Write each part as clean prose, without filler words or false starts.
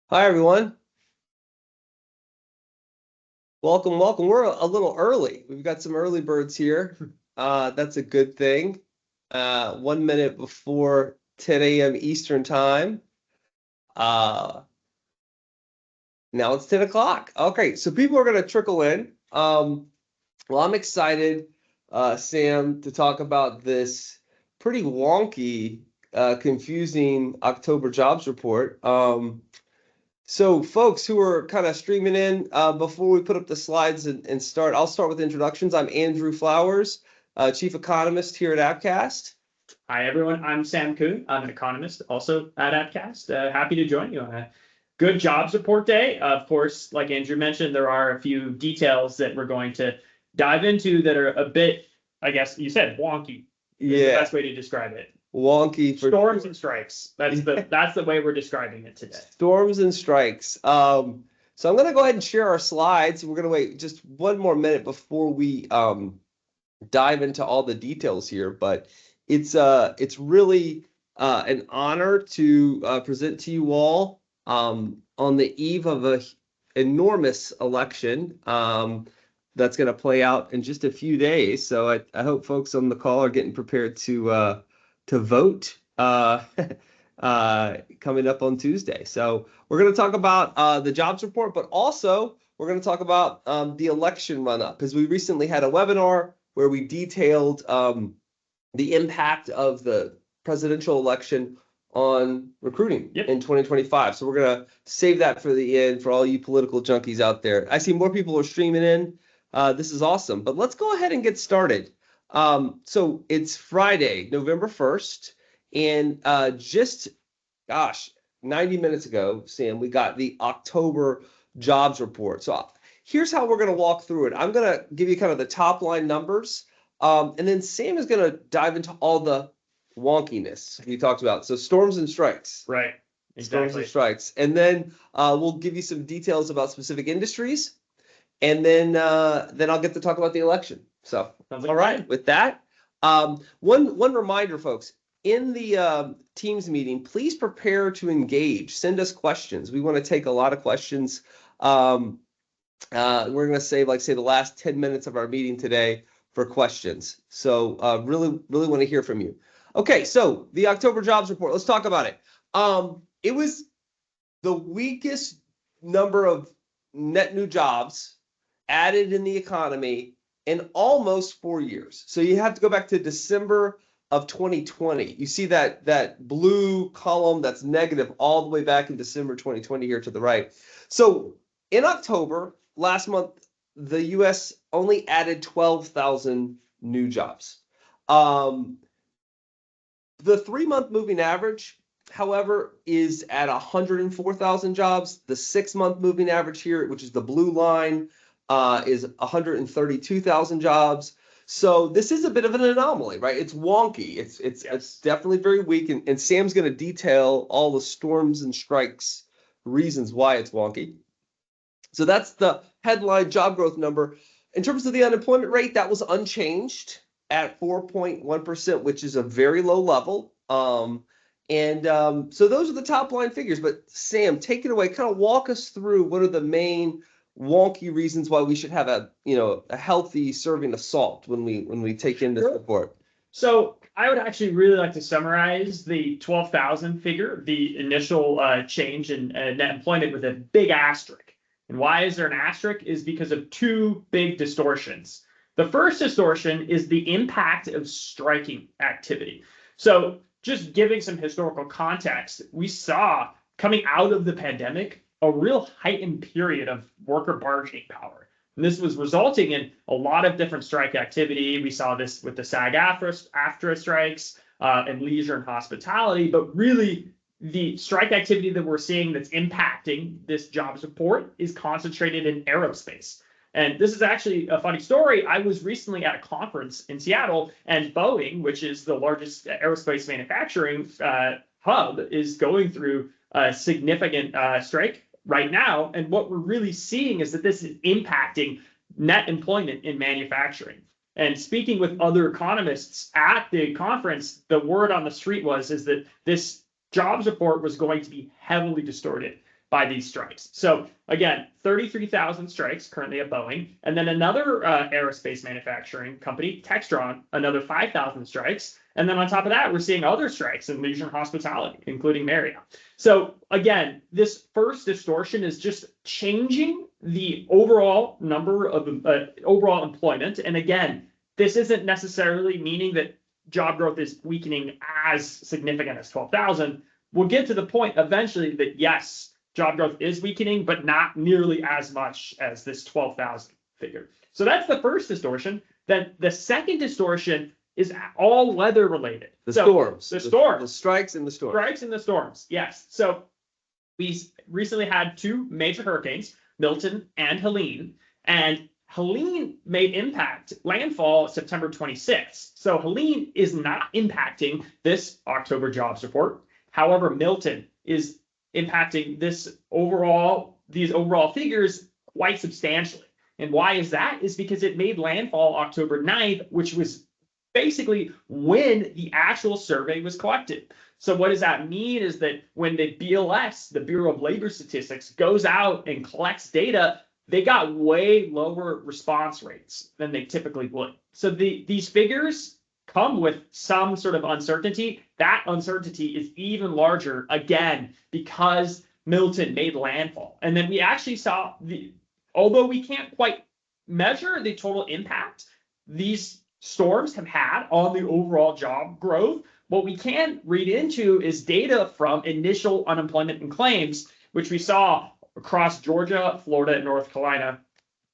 Hi, everyone. Welcome, welcome. We're a little early. We've got some early birds here. That's a good thing. 1 minute before 10 a.m. Eastern time. Uh, Now it's 10 o'clock. Okay, so people are going to trickle in. Well, I'm excited, Sam, to talk about this pretty wonky, confusing October jobs report. So, folks who are kind of streaming in, before we put up the slides and start, I'll start with introductions. I'm Andrew Flowers, Chief Economist here at Appcast. Hi, everyone. I'm Sam Kuhn. I'm an economist also at Appcast. Happy to join you on a good jobs report day. Of course, like Andrew mentioned, there are a few details that we're going to dive into that are a bit, I guess you said wonky is the Yeah, best way to describe it. wonky for Storms sure. and strikes. That's the way we're describing it today. Storms and strikes. So I'm going to go ahead and share our slides. We're going to wait just one more minute before we dive into all the details here, but it's really an honor to present to you all on the eve of a enormous election that's going to play out in just a few days. So I hope folks on the call are getting prepared to vote coming up on Tuesday. So we're going to talk about the jobs report, but also we're going to talk about the election run-up, because we recently had a webinar where we detailed the impact of the presidential election on recruiting in 2025. So we're going to save that for the end for all you political junkies out there. I see more people are streaming in. This is awesome. But let's go ahead and get started. So it's Friday, November 1st. And gosh, 90 minutes ago, Sam, we got the October jobs report. So here's how we're going to walk through it. I'm going to give you kind of the top line numbers, and then Sam is going to dive into all the wonkiness we talked about. So storms and strikes. Right. Storms and Exactly. strikes. And then we'll give you some details about specific industries. And then I'll get to talk about the election. So, Sounds like all a right, plan. with that, one reminder, folks, in the Teams meeting, please prepare to engage. Send us questions. We want to take a lot of questions. We're going to save, like, say, the last 10 minutes of our meeting today for questions. So really, really want to hear from you. Okay, so the October jobs report. Let's talk about it. It was the weakest number of net new jobs added in the economy in almost 4 years. So you have to go back to December of 2020. You see that blue column that's negative all the way back in December 2020 here to the right. So in October last month, the U.S. only added 12,000 new jobs. The 3-month moving average, however, is at 104,000 jobs. The 6-month moving average here, which is the blue line, is 132,000 jobs. So this is a bit of an anomaly, right? It's wonky. It's definitely very weak, and Sam's going to detail all the storms and strikes reasons why it's wonky. So that's the headline job growth number. In terms of the unemployment rate, that was unchanged at 4.1%, which is a very low level. So those are the top line figures. But Sam, take it away. Kind of walk us through what are the main wonky reasons why we should have a healthy serving of salt when we take in this report. So I would actually really like to summarize the 12,000 figure, the initial change in net employment, with a big asterisk. And why is there an asterisk? Is because of two big distortions. The first distortion is the impact of striking activity. So just giving some historical context, we saw coming out of the pandemic a real heightened period of worker bargaining power. And this was resulting in a lot of different strike activity. We saw this with the SAG-AFTRA strikes and leisure and hospitality, but really the strike activity that we're seeing that's impacting this jobs report is concentrated in aerospace. And this is actually a funny story. I was recently at a conference in Seattle, and Boeing, which is the largest aerospace manufacturing hub, is going through a significant strike right now. And what we're really seeing is that this is impacting net employment in manufacturing. And speaking with other economists at the conference, the word on the street is that this jobs report was going to be heavily distorted. by these strikes. So again, 33,000 strikes currently at Boeing, and then another aerospace manufacturing company, Textron, another 5,000 strikes. And then on top of that, we're seeing other strikes in leisure and hospitality, including Marriott. So again, this first distortion is just changing the overall number of overall employment. And again, this isn't necessarily meaning that job growth is weakening as significant as 12,000. We'll get to the point eventually that yes, job growth is weakening, but not nearly as much as this 12,000 figure. So that's the first distortion. Then the second distortion is all weather related. The storms. The storms. The strikes and the storms. Strikes and the storms, yes. So we recently had two major hurricanes, Milton and Helene, and Helene made landfall September 26th. So Helene is not impacting this October jobs report. However, Milton is impacting these overall figures quite substantially. And why is that? Is because it made landfall October 9th, which was basically when the actual survey was collected. So what does that mean is that when the BLS, the Bureau of Labor Statistics, goes out and collects data, they got way lower response rates than they typically would. So these figures come with some sort of uncertainty. That uncertainty is even larger, again, because Milton made landfall. And then we actually saw, although we can't quite measure the total impact these storms have had on the overall job growth, what we can read into is data from initial unemployment and claims, which we saw across Georgia, Florida, and North Carolina.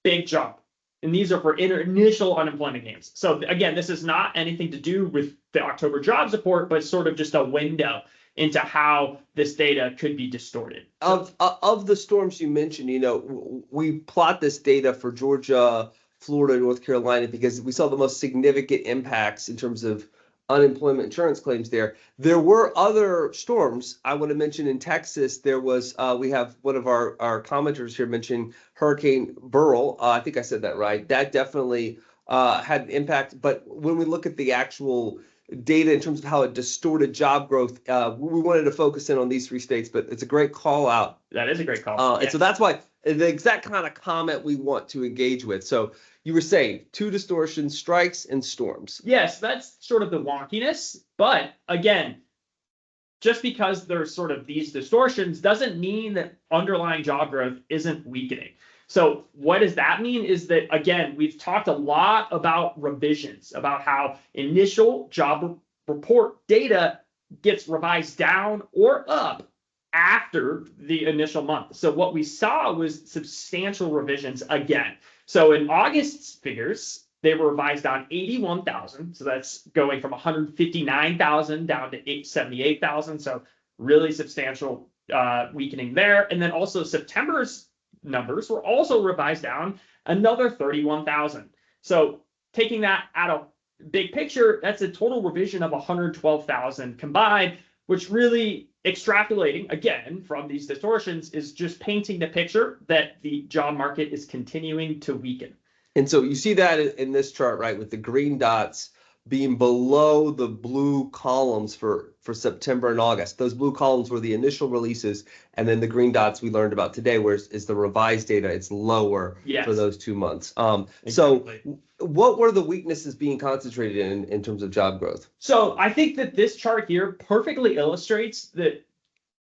Big jump. And these are for initial unemployment gains. So again, this is not anything to do with the October jobs report, but sort of just a window into how this data could be distorted. Of the storms you mentioned, we plot this data for Georgia, Florida, and North Carolina because we saw the most significant impacts in terms of unemployment insurance claims there. There were other storms. I want to mention in Texas, there was, we have one of our commenters here mentioned Hurricane Beryl. I think I said that right. That definitely had an impact. But when we look at the actual data in terms of how it distorted job growth, we wanted to focus in on these three states, but it's a great call out. That is a great call. And so that's why the exact kind of comment we want to engage with. So you were saying two distortions, strikes and storms. Yes, that's sort of the wonkiness. But again, just because there's sort of these distortions doesn't mean that underlying job growth isn't weakening. So what does that mean is that, again, we've talked a lot about revisions, about how initial job report data gets revised down or up after the initial month. So what we saw was substantial revisions again. So in August's figures, they were revised down 81,000. So that's going from 159,000 down to 78,000. So really substantial weakening there. And then also September's numbers were also revised down another 31,000. So taking that out of big picture, that's a total revision of 112,000 combined, which really extrapolating again from these distortions is just painting the picture that the job market is continuing to weaken. And so you see that in this chart, right, with the green dots being below the blue columns for September and August. Those blue columns were the initial releases, and then the green dots we learned about today, where is the revised data. It's lower for those 2 months. Exactly. So what were the weaknesses being concentrated in terms of job growth? So I think that this chart here perfectly illustrates the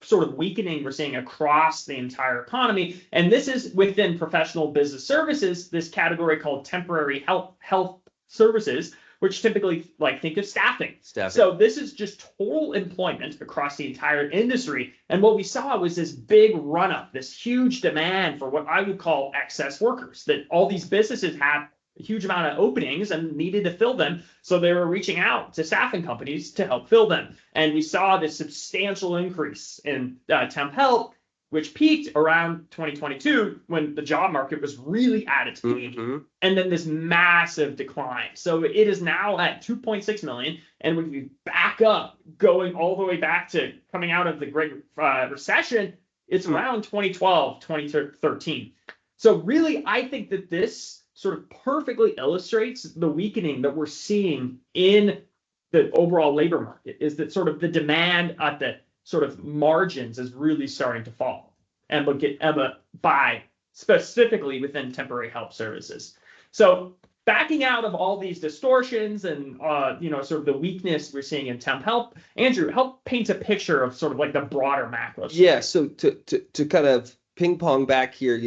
sort of weakening we're seeing across the entire economy. And this is within professional business services, this category called temporary health services, which typically think of staffing. So this is just total employment across the entire industry. And what we saw was this big run up, this huge demand for what I would call excess workers, that all these businesses had a huge amount of openings and needed to fill them. So they were reaching out to staffing companies to help fill them. And we saw this substantial increase in temp help, which peaked around 2022 when the job market was really at its peak. Mm-hmm. And then this massive decline. So it is now at 2.6 million. And when we back up, going all the way back to coming out of the Great Recession, it's around 2012, 2013. So really, I think that this sort of perfectly illustrates the weakening that we're seeing in the overall labor market, is that sort of the demand at the sort of margins is really starting to fall. and look at by specifically within temporary help services. So backing out of all these distortions and sort of the weakness we're seeing in temp help, Andrew, help paint a picture of sort of like the broader macro story. Yeah, so to kind of ping pong back here,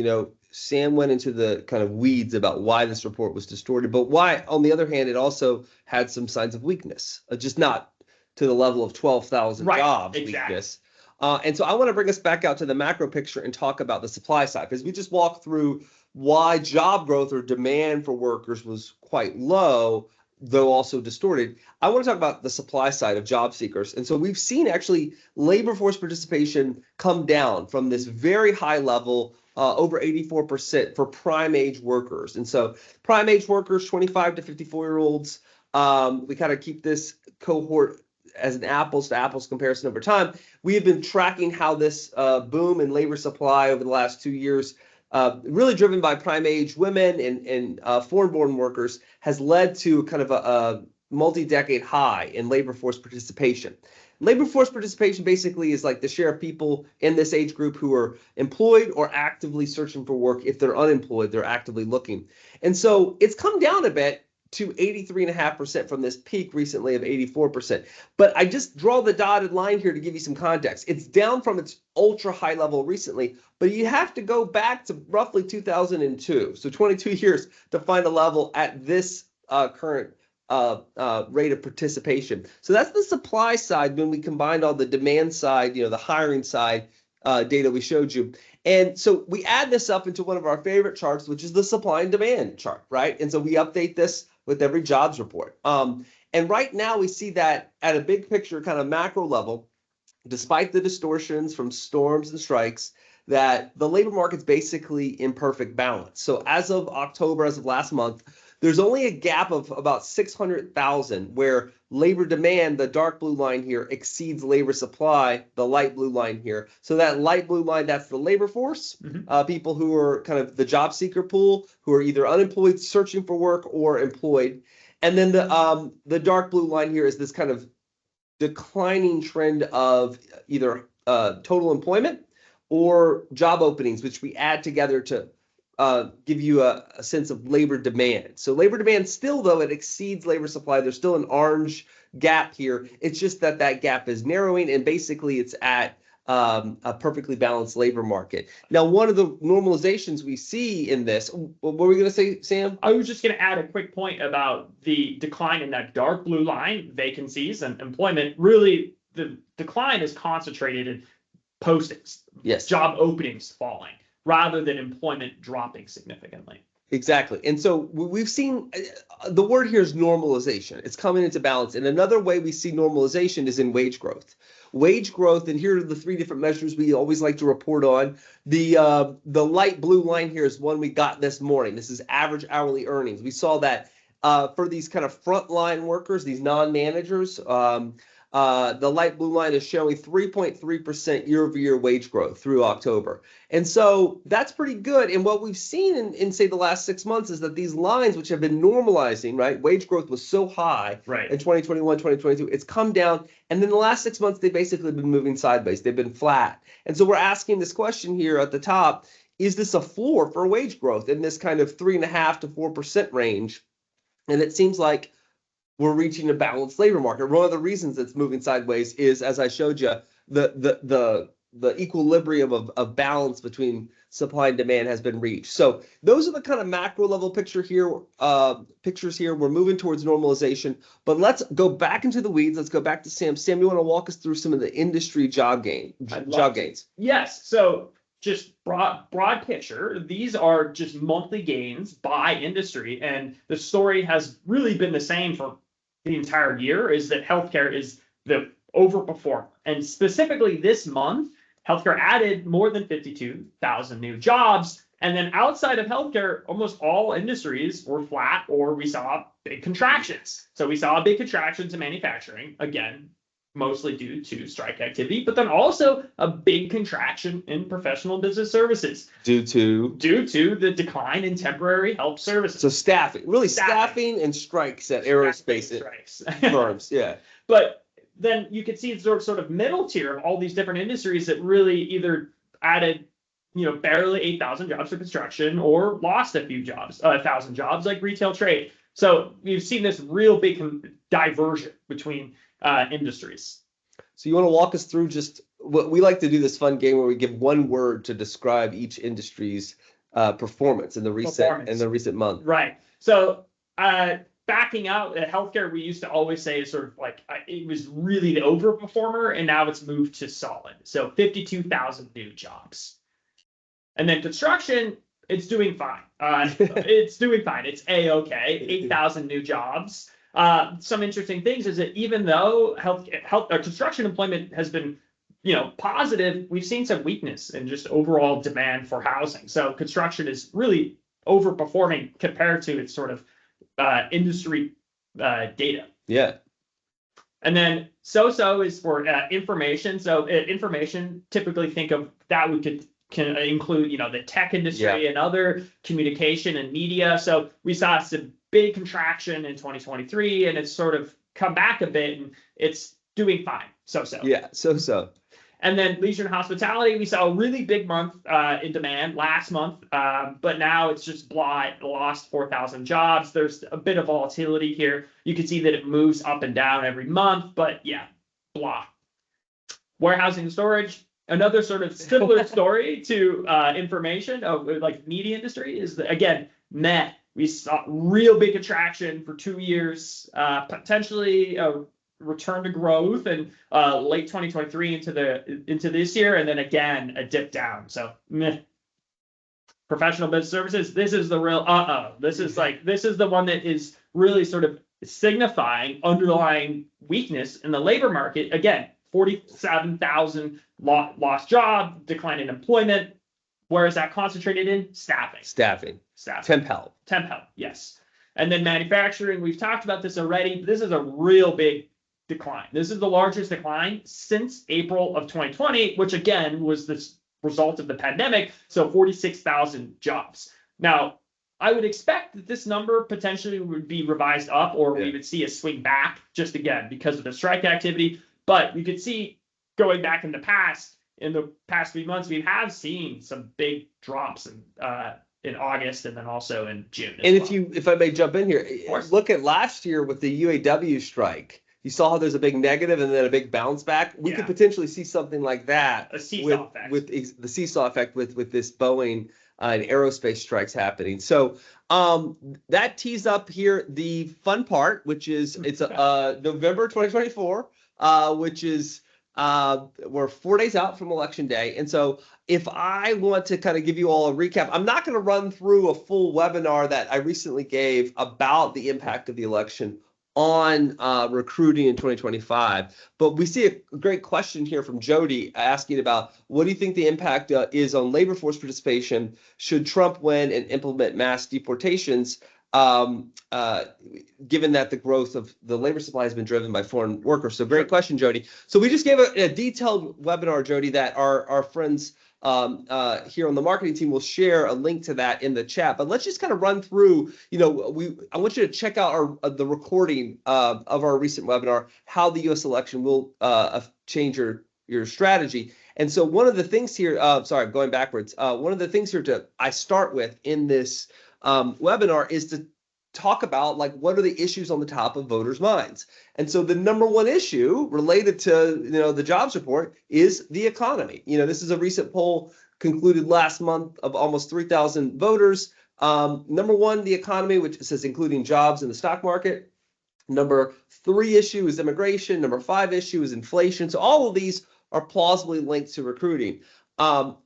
Sam went into the kind of weeds about why this report was distorted, but why, on the other hand, it also had some signs of weakness, just not to the level of 12,000 jobs weakness. And so I want to bring us back out to the macro picture and talk about the supply side, because we just walked through why job growth or demand for workers was quite low, though also distorted. I want to talk about the supply side of job seekers. And so we've seen actually labor force participation come down from this very high level, over 84% for prime age workers. And so prime age workers, 25 to 54-year-olds, we kind of keep this cohort as an apples to apples comparison over time. We have been tracking how this boom in labor supply over the last 2 years, really driven by prime age women and foreign-born workers, has led to kind of a multi-decade high in labor force participation. Labor force participation basically is like the share of people in this age group who are employed or actively searching for work. If they're unemployed, they're actively looking. And so it's come down a bit to 83.5% from this peak recently of 84%. But I just draw the dotted line here to give you some context. It's down from its ultra high level recently, but you have to go back to roughly 2002, so 22 years, to find a level at this current rate of participation. So that's the supply side when we combined all the demand side, the hiring side data we showed you. And so we add this up into one of our favorite charts, which is the supply and demand chart, right? And so we update this with every jobs report. And right now we see that at a big picture kind of macro level, despite the distortions from storms and strikes, that the labor market's basically in perfect balance. So as of October, as of last month, there's only a gap of about 600,000 where labor demand, the dark blue line here, exceeds labor supply, the light blue line here. So that light blue line, that's the labor force, people who are kind of the job seeker pool, who are either unemployed, searching for work, or employed. And then the dark blue line here is this kind of declining trend of either total employment or job openings, which we add together to give you a sense of labor demand. So labor demand still, though, it exceeds labor supply. There's still an orange gap here. It's just that gap is narrowing, and basically it's at a perfectly balanced labor market. Now, one of the normalizations we see in this, what were we going to say, Sam? I was just going to add a quick point about the decline in that dark blue line, vacancies and employment. Really, the decline is concentrated in postings, job openings falling, rather than employment dropping significantly. Exactly. And so we've seen the word here is normalization. It's coming into balance. And another way we see normalization is in wage growth. Wage growth, and here are the three different measures we always like to report on. The light blue line here is one we got this morning. This is average hourly earnings. We saw that for these kind of frontline workers, these non-managers, the light blue line is showing 3.3% year-over-year wage growth through October. And so that's pretty good. And what we've seen in say, the last 6 months is that these lines, which have been normalizing, right? Wage growth was so high in 2021, 2022. It's come down. And then the last 6 months, they've basically been moving sideways. They've been flat. And so we're asking this question here at the top, is this a floor for wage growth in this kind of 3.5% to 4% range? And it seems like we're reaching a balanced labor market. One of the reasons it's moving sideways is, as I showed you, the equilibrium of balance between supply and demand has been reached. So those are the kind of macro level pictures here. We're moving towards normalization. But let's go back into the weeds. Let's go back to Sam. Sam, you want to walk us through some of the industry job gains? Yes. So just broad picture, these are just monthly gains by industry. And the story has really been the same for the entire year, is that healthcare is the overperformer. And specifically this month, healthcare added more than 52,000 new jobs. And then outside of healthcare, almost all industries were flat, or we saw big contractions. So we saw a big contraction to manufacturing, again, mostly due to strike activity, but then also a big contraction in professional business services due to the decline in temporary help services. So staffing and strikes at aerospace firms. Yeah. But then you could see sort of middle tier of all these different industries that really either added barely 8,000 jobs for construction, or lost a few jobs, 1,000 jobs like retail trade. So we've seen this real big diversion between industries. So you want to walk us through just what we like to do, this fun game where we give one word to describe each industry's performance in the recent month. Right. So backing out healthcare, we used to always say is sort of like it was really the overperformer, and now it's moved to solid. So 52,000 new jobs. And then construction, it's doing fine. It's doing fine. It's A-okay. 8,000 new jobs. Some interesting things is that even though construction employment has been, positive, we've seen some weakness in just overall demand for housing. So construction is really overperforming compared to its sort of industry data. Yeah. And then so is for information. So information, typically think of that can include, the tech industry and other communication and media. So we saw some big contraction in 2023, and it's sort of come back a bit, and it's doing fine. So. Yeah, so. And then leisure and hospitality, we saw a really big month in demand last month, but now it's just lost 4,000 jobs. There's a bit of volatility here. You can see that it moves up and down every month, but blah. Warehousing and storage, another sort of similar story to information of like media industry is that, again, we saw real big contraction for 2 years, potentially a return to growth in late 2023 into this year, and then again a dip down. So professional business services, this is the real this is the one that is really sort of signifying underlying weakness in the labor market. Again, 47,000 lost job, decline in employment. Where is that concentrated in? Staffing. Temp help, yes. And then manufacturing, we've talked about this already. This is a real big decline. This is the largest decline since April of 2020, which again was this result of the pandemic. So 46,000 jobs. Now, I would expect that this number potentially would be revised up, or we would see a swing back just again because of the strike activity. But you could see going back in the past few months, we have seen some big drops in August and then also in June. And if I may jump in here, look at last year with the UAW strike. You saw how there's a big negative and then a big bounce back. We could potentially see something like that, a seesaw effect. With the seesaw effect with this Boeing and aerospace strikes happening. So that tees up here the fun part, which is it's November 2024, which is we're 4 days out from Election Day. And so if I want to kind of give you all a recap, I'm not going to run through a full webinar that I recently gave about the impact of the election on recruiting in 2025. But we see a great question here from Jody asking about what do you think the impact is on labor force participation should Trump win and implement mass deportations, given that the growth of the labor supply has been driven by foreign workers. So great question, Jody. So we just gave a detailed webinar, Jody, that our friends here on the marketing team will share a link to that in the chat. But let's just kind of run through, I want you to check out the recording of our recent webinar, how the U.S. election will change your strategy. And so one of the things here, going backwards, one of the things here I start with in this webinar is to talk about what are the issues on the top of voters' minds. And so the number one issue related to the jobs report is the economy. This is a recent poll concluded last month of almost 3,000 voters. Number one, the economy, which says including jobs in the stock market. Number 3 issue is immigration. Number 5 issue is inflation. So all of these are plausibly linked to recruiting.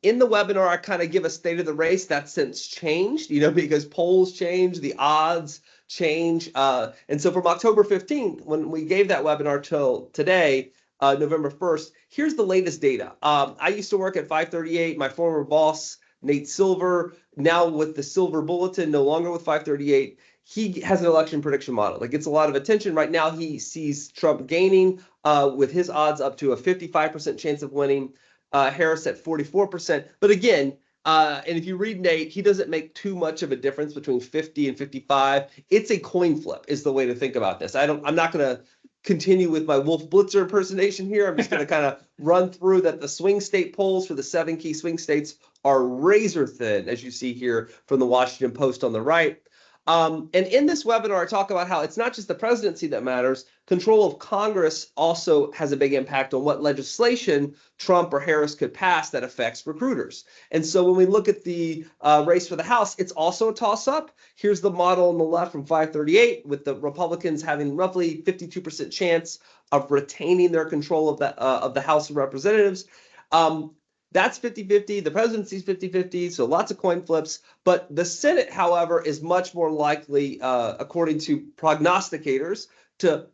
In the webinar, I kind of give a state of the race that's since changed, because polls change, the odds change. And so from October 15th, when we gave that webinar till today, November 1st, here's the latest data. I used to work at 538. My former boss, Nate Silver, now with the Silver Bulletin, no longer with 538. He has an election prediction model that gets a lot of attention. Right now, he sees Trump gaining with his odds up to a 55% chance of winning. Harris at 44%. But again, and if you read Nate, he doesn't make too much of a difference between 50 and 55. It's a coin flip is the way to think about this. I'm not going to continue with my Wolf Blitzer impersonation here. I'm just going to kind of run through that the swing state polls for the 7 key swing states are razor thin, as you see here from the Washington Post on the right. And in this webinar, I talk about how it's not just the presidency that matters. Control of Congress also has a big impact on what legislation Trump or Harris could pass that affects recruiters. And so when we look at the race for the House, it's also a toss-up. Here's the model on the left from 538, with the Republicans having roughly 52% chance of retaining their control of the House of Representatives. That's 50-50. The presidency's 50-50, so lots of coin flips. But the Senate, however, is much more likely, according to prognosticators, to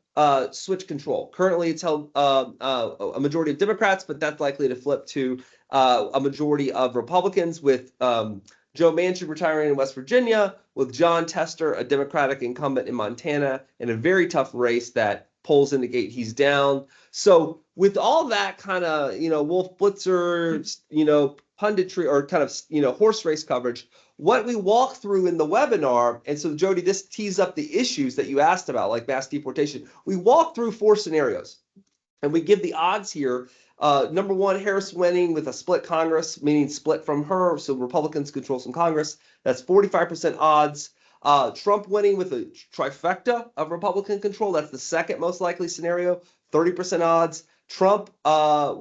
switch control. Currently, it's held a majority of Democrats, but that's likely to flip to a majority of Republicans, with Joe Manchin retiring in West Virginia, with John Tester, a Democratic incumbent in Montana, in a very tough race that polls indicate he's down. So with all that kind of, Wolf Blitzer, punditry, or kind of, horse race coverage, what we walk through in the webinar, and so Jody, this tees up the issues that you asked about, like mass deportation. We walk through 4 scenarios, and we give the odds here. Number 1, Harris winning with a split Congress, meaning split from her, so Republicans control some Congress. That's 45% odds. Trump winning with a trifecta of Republican control. That's the second most likely scenario, 30% odds. Trump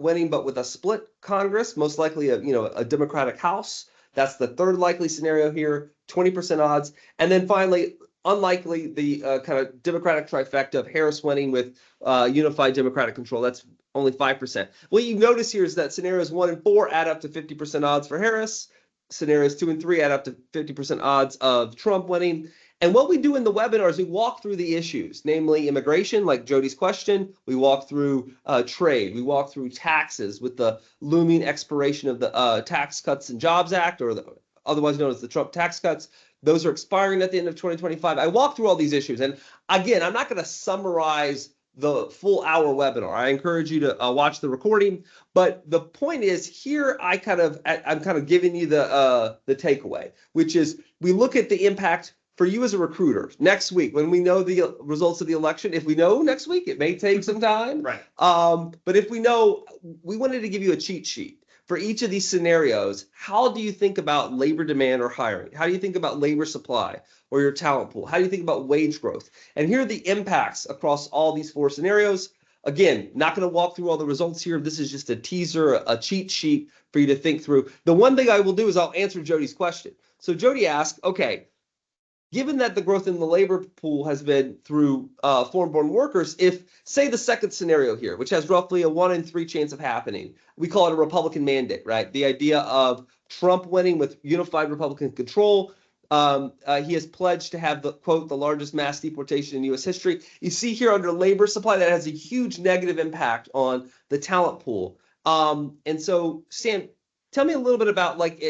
winning, but with a split Congress, most likely a Democratic House. That's the third likely scenario here, 20% odds. And then finally, unlikely, the kind of Democratic trifecta of Harris winning with unified Democratic control. That's only 5%. What you notice here is that scenarios 1 and 4 add up to 50% odds for Harris. Scenarios 2 and 3 add up to 50% odds of Trump winning. And what we do in the webinar is we walk through the issues, namely immigration, like Jody's question. We walk through trade. We walk through taxes with the looming expiration of the Tax Cuts and Jobs Act, or otherwise known as the Trump tax cuts. Those are expiring at the end of 2025. I walk through all these issues. And again, I'm not going to summarize the full hour webinar. I encourage you to watch the recording. But the point is, here I'm kind of giving you the takeaway, which is we look at the impact for you as a recruiter next week when we know the results of the election. If we know next week, it may take some time. Right. But if we know, we wanted to give you a cheat sheet for each of these scenarios. How do you think about labor demand or hiring? How do you think about labor supply or your talent pool? How do you think about wage growth? And here are the impacts across all these 4 scenarios. Again, not going to walk through all the results here. This is just a teaser, a cheat sheet for you to think through. The one thing I will do is I'll answer Jody's question. So Jody asked, okay, given that the growth in the labor pool has been through foreign-born workers, if, say, the second scenario here, which has roughly a 1 in 3 chance of happening, we call it a Republican mandate, right? The idea of Trump winning with unified Republican control. He has pledged to have the, quote, the largest mass deportation in U.S. history. You see here under labor supply, that has a huge negative impact on the talent pool. And so, Sam, tell me a little bit about, like,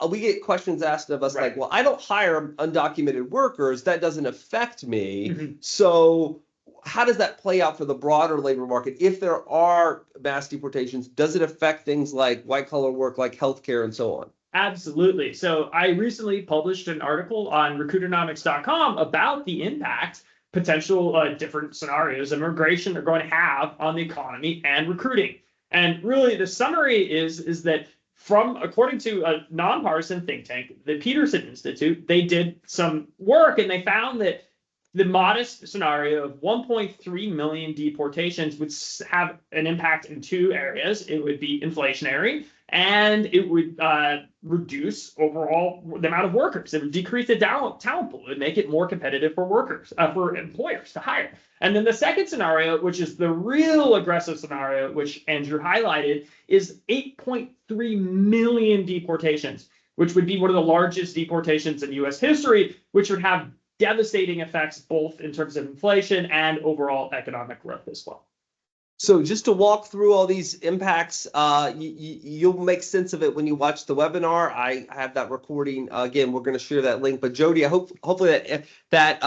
we get questions asked of us, like, well, I don't hire undocumented workers. That doesn't affect me. Mm-hmm. So how does that play out for the broader labor market? If there are mass deportations, does it affect things like white-collar work, like healthcare and so on? Absolutely. So I recently published an article on recruitonomics.com about the impact potential different scenarios immigration are going to have on the economy and recruiting. And really the summary is that according to a nonpartisan think tank, the Peterson Institute, they did some work and they found that the modest scenario of 1.3 million deportations would have an impact in 2 areas. It would be inflationary, and it would reduce overall the amount of workers. It would decrease the talent pool. It would make it more competitive for workers, for employers to hire. And then the second scenario, which is the real aggressive scenario, which Andrew highlighted, is 8.3 million deportations, which would be one of the largest deportations in U.S. history, which would have devastating effects both in terms of inflation and overall economic growth as well. So just to walk through all these impacts, you'll make sense of it when you watch the webinar. I have that recording. Again, we're going to share that link. But Jody, I hopefully that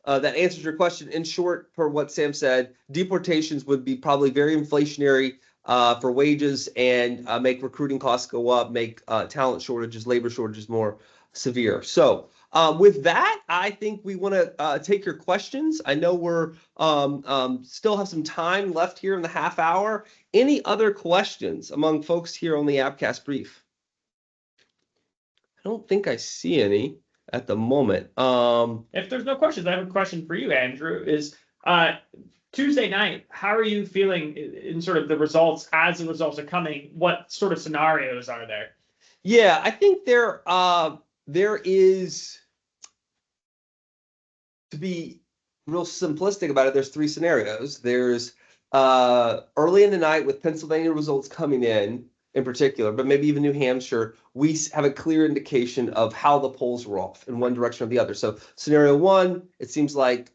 answers your question. In short, per what Sam said, deportations would be probably very inflationary for wages and make recruiting costs go up, make talent shortages, labor shortages more severe. So With that, I think we want to take your questions. I know we're still have some time left here in the half hour. Any other questions among folks here on the Appcast brief? I don't think I see any at the moment. If there's no questions, I have a question for you, Andrew. Is Tuesday night, how are you feeling in sort of the results as the results are coming? What sort of scenarios are there? Yeah, I think there is, to be real simplistic about it, there's three scenarios. There's early in the night with Pennsylvania results coming in particular, but maybe even New Hampshire, we have a clear indication of how the polls were off in one direction or the other. So scenario one, it seems like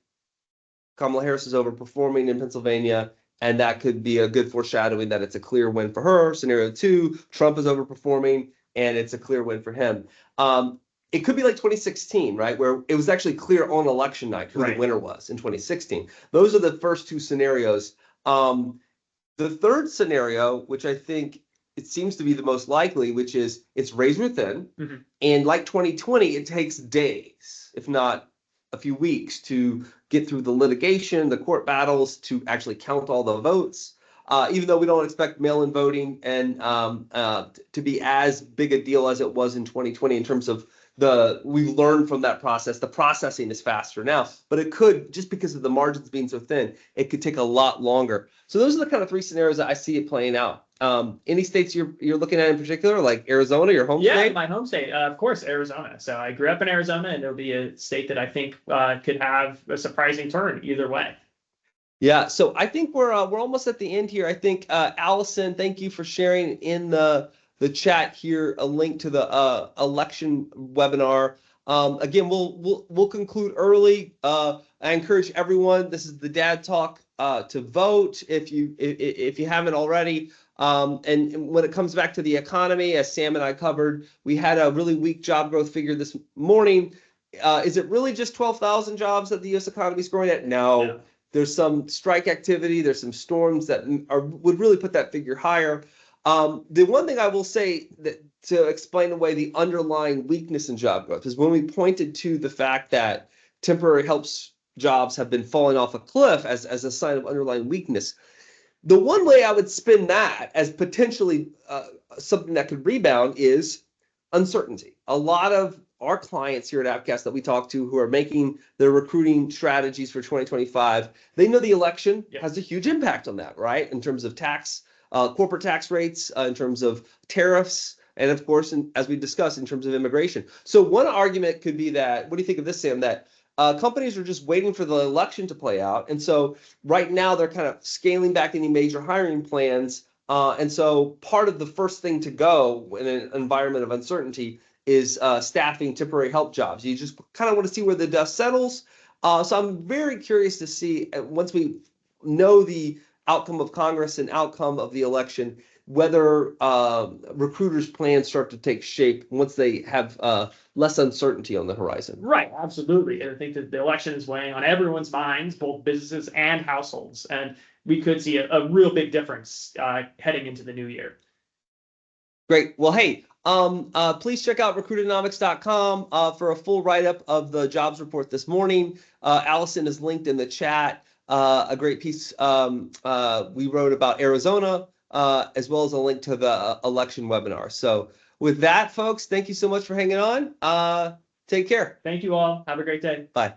Kamala Harris is overperforming in Pennsylvania, and that could be a good foreshadowing that it's a clear win for her. Scenario two, Trump is overperforming, and it's a clear win for him. It could be like 2016, right, where it was actually clear on election night who the winner was in 2016. Those are the first two scenarios. The third scenario, which I think it seems to be the most likely, which is it's razor thin, and like 2020, it takes days, if not a few weeks, to get through the litigation, the court battles, to actually count all the votes. Even though we don't expect mail-in voting and to be as big a deal as it was in 2020 in terms of we learned from that process. The processing is faster now, but it could, just because of the margins being so thin, it could take a lot longer. So those are the kind of three scenarios that I see it playing out. Any states you're looking at in particular, like Arizona, your home state? Yeah, my home state, of course, Arizona. So I grew up in Arizona, and it'll be a state that I think could have a surprising turn either way. Yeah, so I think we're almost at the end here. I think Allison, thank you for sharing in the chat here a link to the election webinar. Again, we'll conclude early. I encourage everyone. This is the Dad Talk to vote if you haven't already. And when it comes back to the economy, as Sam and I covered, we had a really weak job growth figure this morning. Is it really just 12,000 jobs that the U.S. economy is growing at? No. There's some strike activity. There's some storms that would really put that figure higher. The one thing I will say that to explain away the underlying weakness in job growth is when we pointed to the fact that temporary helps jobs have been falling off a cliff as a sign of underlying weakness. The one way I would spin that as potentially something that could rebound is uncertainty. A lot of our clients here at Appcast that we talk to who are making their recruiting strategies for 2025, they know the election has a huge impact on that, right? In terms of tax, corporate tax rates, in terms of tariffs, and of course, as we discussed, in terms of immigration. So one argument could be that, what do you think of this, Sam, that companies are just waiting for the election to play out. And so right now they're kind of scaling back any major hiring plans. And so part of the first thing to go in an environment of uncertainty is staffing temporary help jobs. You just kind of want to see where the dust settles. So I'm very curious to see, once we know the outcome of Congress and outcome of the election, whether recruiters' plans start to take shape once they have less uncertainty on the horizon. Right, absolutely. And I think that the election is weighing on everyone's minds, both businesses and households. And we could see a real big difference heading into the new year. Great. Well, hey, please check out recruitonomics.com for a full write-up of the jobs report this morning. Allison is linked in the chat. A great piece we wrote about Arizona, as well as a link to the election webinar. So with that, folks, thank you so much for hanging on. Take care. Thank you all. Have a great day. Bye.